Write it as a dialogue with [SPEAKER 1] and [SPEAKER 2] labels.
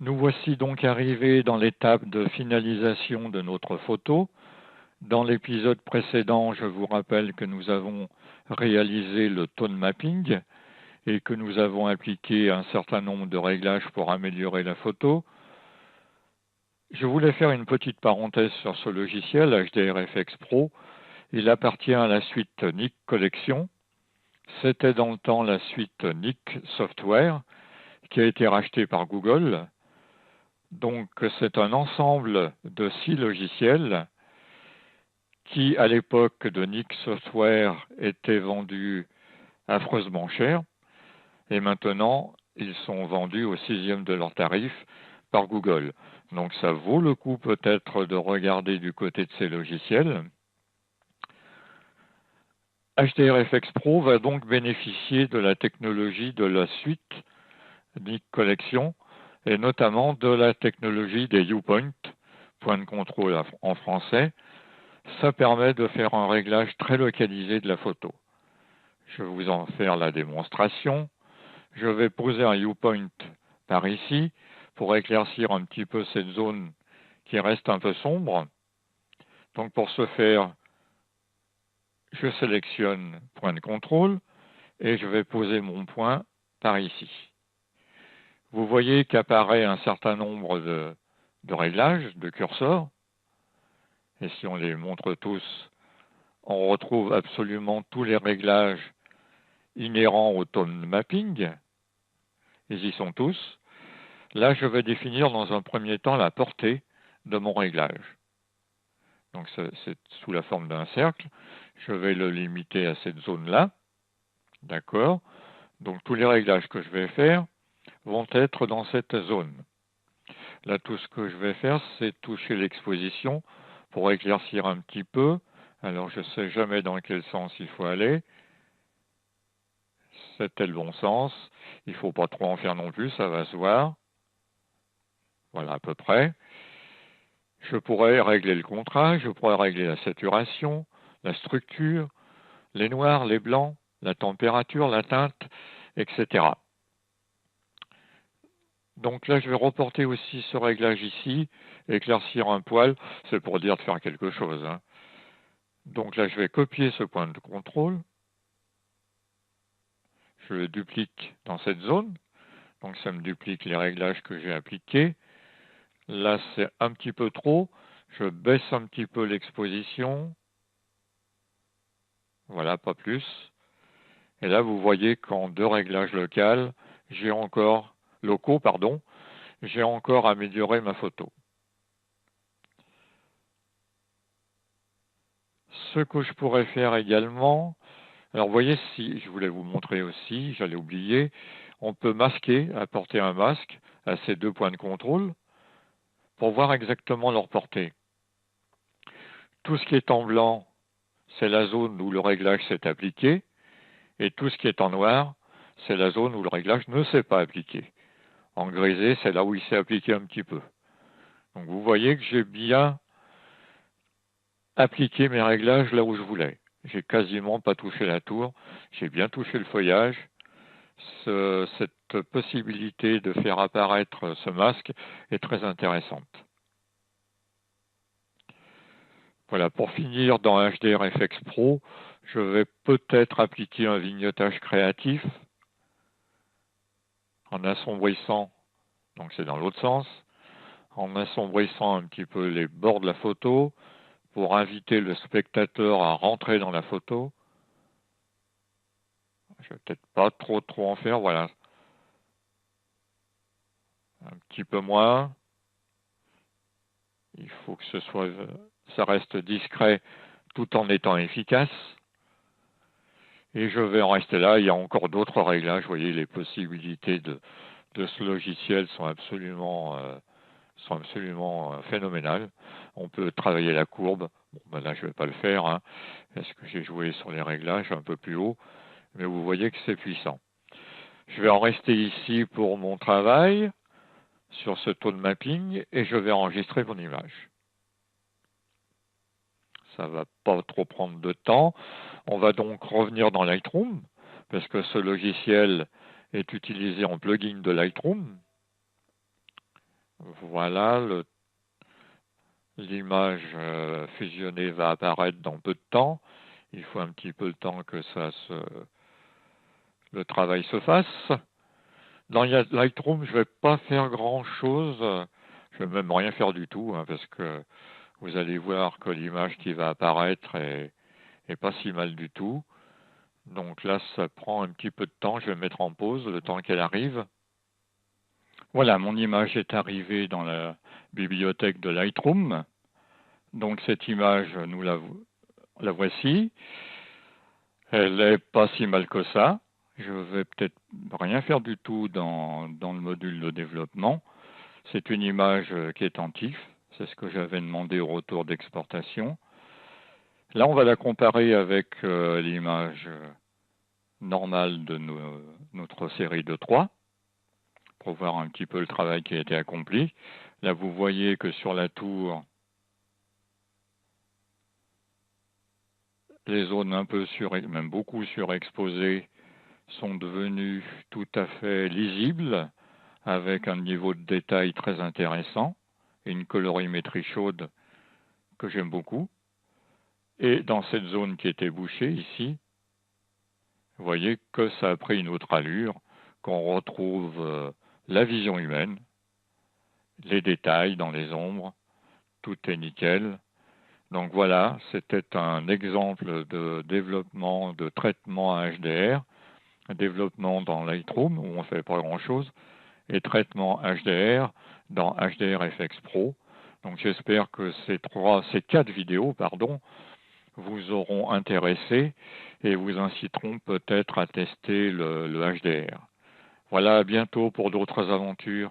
[SPEAKER 1] Nous voici donc arrivés dans l'étape de finalisation de notre photo. Dans l'épisode précédent, je vous rappelle que nous avons réalisé le tone mapping et que nous avons appliqué un certain nombre de réglages pour améliorer la photo. Je voulais faire une petite parenthèse sur ce logiciel HDRFX Pro. Il appartient à la suite Nik Collection. C'était dans le temps la suite Nik Software qui a été rachetée par Google. Donc c'est un ensemble de 6 logiciels qui, à l'époque de Nik Software, étaient vendus affreusement cher. Et maintenant, ils sont vendus au 6e de leur tarif par Google. Donc ça vaut le coup peut-être de regarder du côté de ces logiciels. HDRFX Pro va donc bénéficier de la technologie de la suite Nik Collection et notamment de la technologie des viewpoints, point de contrôle en français. Ça permet de faire un réglage très localisé de la photo. Je vais vous en faire la démonstration. Je vais poser un viewpoint par ici pour éclaircir un petit peu cette zone qui reste un peu sombre. Donc pour ce faire, je sélectionne point de contrôle et je vais poser mon point par ici. Vous voyez qu'apparaît un certain nombre de réglages, de curseurs. Et si on les montre tous, on retrouve absolument tous les réglages inhérents au tone mapping. Ils y sont tous. Là, je vais définir dans un premier temps la portée de mon réglage. Donc c'est sous la forme d'un cercle. Je vais le limiter à cette zone-là. D'accord? Donc tous les réglages que je vais faire vont être dans cette zone. Là, tout ce que je vais faire, c'est toucher l'exposition pour éclaircir un petit peu. Alors, je ne sais jamais dans quel sens il faut aller. C'était le bon sens. Il ne faut pas trop en faire non plus, ça va se voir. Voilà, à peu près. Je pourrais régler le contraste, je pourrais régler la saturation, la structure, les noirs, les blancs, la température, la teinte, etc. Donc là, je vais reporter aussi ce réglage ici, éclaircir un poil, c'est pour dire de faire quelque chose. Donc là, je vais copier ce point de contrôle, je le duplique dans cette zone, donc ça me duplique les réglages que j'ai appliqués. Là, c'est un petit peu trop, je baisse un petit peu l'exposition, voilà, pas plus. Et là, vous voyez qu'en deux réglages locaux, j'ai encore amélioré ma photo. Ce que je pourrais faire également, alors vous voyez, si je voulais vous montrer aussi, j'allais oublier, on peut masquer, apporter un masque à ces deux points de contrôle pour voir exactement leur portée. Tout ce qui est en blanc, c'est la zone où le réglage s'est appliqué, et tout ce qui est en noir, c'est la zone où le réglage ne s'est pas appliqué. En grisé, c'est là où il s'est appliqué un petit peu. Donc vous voyez que j'ai bien appliqué mes réglages là où je voulais. J'ai quasiment pas touché la tour, j'ai bien touché le feuillage. Cette possibilité de faire apparaître ce masque est très intéressante. Voilà, pour finir dans HDRFX Pro, je vais peut-être appliquer un vignettage créatif en assombrissant, donc c'est dans l'autre sens, en assombrissant un petit peu les bords de la photo pour inviter le spectateur à rentrer dans la photo. Je vais peut-être pas trop en faire, voilà. Un petit peu moins. Il faut que ça reste discret tout en étant efficace. Et je vais en rester là. Il y a encore d'autres réglages. Vous voyez, les possibilités de ce logiciel sont absolument phénoménales. On peut travailler la courbe. Bon, ben là, je ne vais pas le faire, parce que j'ai joué sur les réglages un peu plus haut. Mais vous voyez que c'est puissant. Je vais en rester ici pour mon travail sur ce tone mapping et je vais enregistrer mon image. Ça ne va pas trop prendre de temps. On va donc revenir dans Lightroom, parce que ce logiciel est utilisé en plugin de Lightroom. Voilà, l'image fusionnée va apparaître dans peu de temps. Il faut un petit peu de temps que le travail se fasse. Dans Lightroom, je ne vais pas faire grand-chose. Je ne vais même rien faire du tout, hein, parce que vous allez voir que l'image qui va apparaître est pas si mal du tout. Donc là, ça prend un petit peu de temps. Je vais mettre en pause le temps qu'elle arrive. Voilà, mon image est arrivée dans la bibliothèque de Lightroom. Donc cette image, nous la voici. Elle n'est pas si mal que ça. Je vais peut-être rien faire du tout dans le module de développement. C'est une image qui est en TIFF. C'est ce que j'avais demandé au retour d'exportation. Là, on va la comparer avec l'image normale de notre série de 3 pour voir un petit peu le travail qui a été accompli. Là, vous voyez que sur la tour, les zones un peu même beaucoup surexposées sont devenues tout à fait lisibles avec un niveau de détail très intéressant et une colorimétrie chaude que j'aime beaucoup. Et dans cette zone qui était bouchée ici, vous voyez que ça a pris une autre allure, qu'on retrouve la vision humaine, les détails dans les ombres, tout est nickel. Donc voilà, c'était un exemple de développement de traitement à HDR, développement dans Lightroom où on ne fait pas grand-chose, et traitement HDR dans HDR-FX Pro. Donc j'espère que ces 4 vidéos, vous auront intéressé et vous inciteront peut-être à tester le HDR. Voilà, à bientôt pour d'autres aventures.